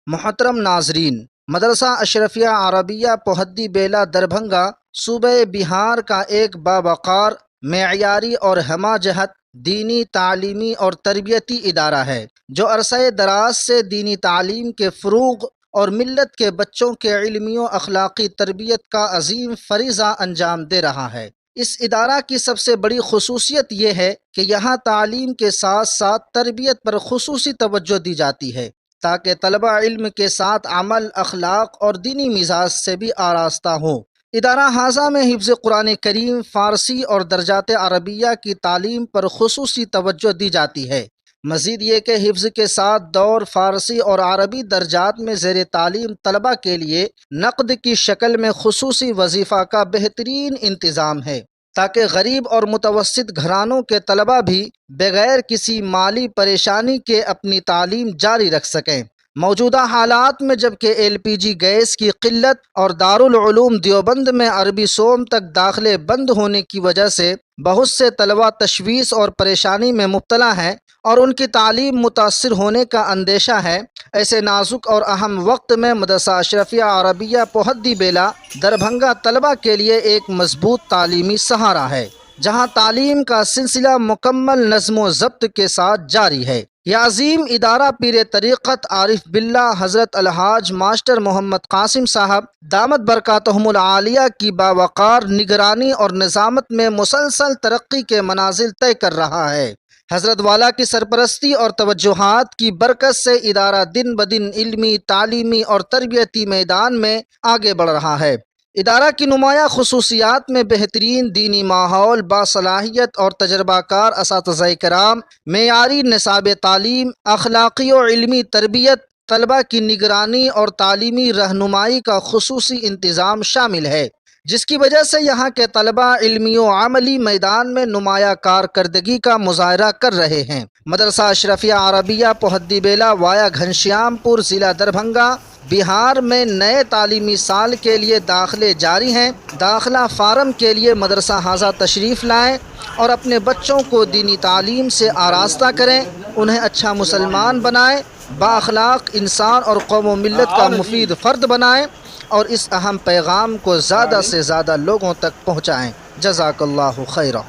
محترم ناظرین، مدرسہ اشرفیہ عربیہ پوہدی بیلا دربھنگا صوبہ بہار کا ایک باوقار، معیاری اور ہمہ جہت دینی، تعلیمی اور تربیتی ادارہ ہے جو عرصہ دراز سے دینی تعلیم کے فروغ اور ملت کے بچوں کے علمی و اخلاقی تربیت کا عظیم فریضہ انجام دے رہا ہے۔ اس ادارہ کی سب سے بڑی خصوصیت یہ ہے کہ یہاں تعلیم کے ساتھ ساتھ تربیت پر خصوصی توجہ دی جاتی ہے تاکہ طلبہ علم کے ساتھ عمل، اخلاق اور دینی مزاج سے بھی آراستہ ہوں۔ ادارہ حاضہ میں حفظ قرآن کریم، فارسی اور درجات عربیہ کی تعلیم پر خصوصی توجہ دی جاتی ہے۔ مزید یہ کہ حفظ کے ساتھ دور فارسی اور عربی درجات میں زیر تعلیم طلبہ کے لیے نقد کی شکل میں خصوصی وظیفہ کا بہترین انتظام ہے تاکہ غریب اور متوسط گھرانوں کے طلبہ بھی بغیر کسی مالی پریشانی کے اپنی تعلیم جاری رکھ سکیں۔ موجودہ حالات میں جبکہ ایل پی جی گیس کی قلت اور دارالعلوم دیوبند میں عربی سوم تک داخلے بند ہونے کی وجہ سے بہت سے طلبہ تشویش اور پریشانی میں مبتلا ہیں اور ان کی تعلیم متاثر ہونے کا اندیشہ ہے، ایسے نازک اور اہم وقت میں مدرسہ اشرفیہ عربیہ پوہدی بیلا دربھنگا طلبہ کے لیے ایک مضبوط تعلیمی سہارا ہے جہاں تعلیم کا سلسلہ مکمل نظم و ضبط کے ساتھ جاری ہے۔ یہ عظیم ادارہ پیر طریقت عارف باللہ حضرت الحاج ماسٹر محمد قاسم صاحب دامت برکاتہم العالیہ کی باوقار نگرانی اور نظامت میں مسلسل ترقی کے منازل طے کر رہا ہے۔ حضرت والا کی سرپرستی اور توجہات کی برکت سے ادارہ دن بدن علمی، تعلیمی اور تربیتی میدان میں آگے بڑھ رہا ہے۔ ادارہ کی نمایاں خصوصیات میں بہترین دینی ماحول، باصلاحیت اور تجربہ کار اساتذہ کرام، معیاری نصاب تعلیم، اخلاقی و علمی تربیت، طلبہ کی نگرانی اور تعلیمی رہنمائی کا خصوصی انتظام شامل ہے، جس کی وجہ سے یہاں کے طلبہ علمی و عملی میدان میں نمایاں کارکردگی کا مظاہرہ کر رہے ہیں۔ مدرسہ اشرفیہ عربیہ پوہدی بیلا وایا گھنشیام پور، ضلع دربھنگا، بہار میں نئے تعلیمی سال کے لیے داخلے جاری ہیں۔ داخلہ فارم کے لیے مدرسہ حاضہ تشریف لائیں اور اپنے بچوں کو دینی تعلیم سے آراستہ کریں، انہیں اچھا مسلمان بنائیں، بااخلاق انسان اور قوم و ملت کا مفید فرد بنائیں اور اس اہم پیغام کو زیادہ سے زیادہ لوگوں تک پہنچائیں۔ جزاک اللہ خیرہ۔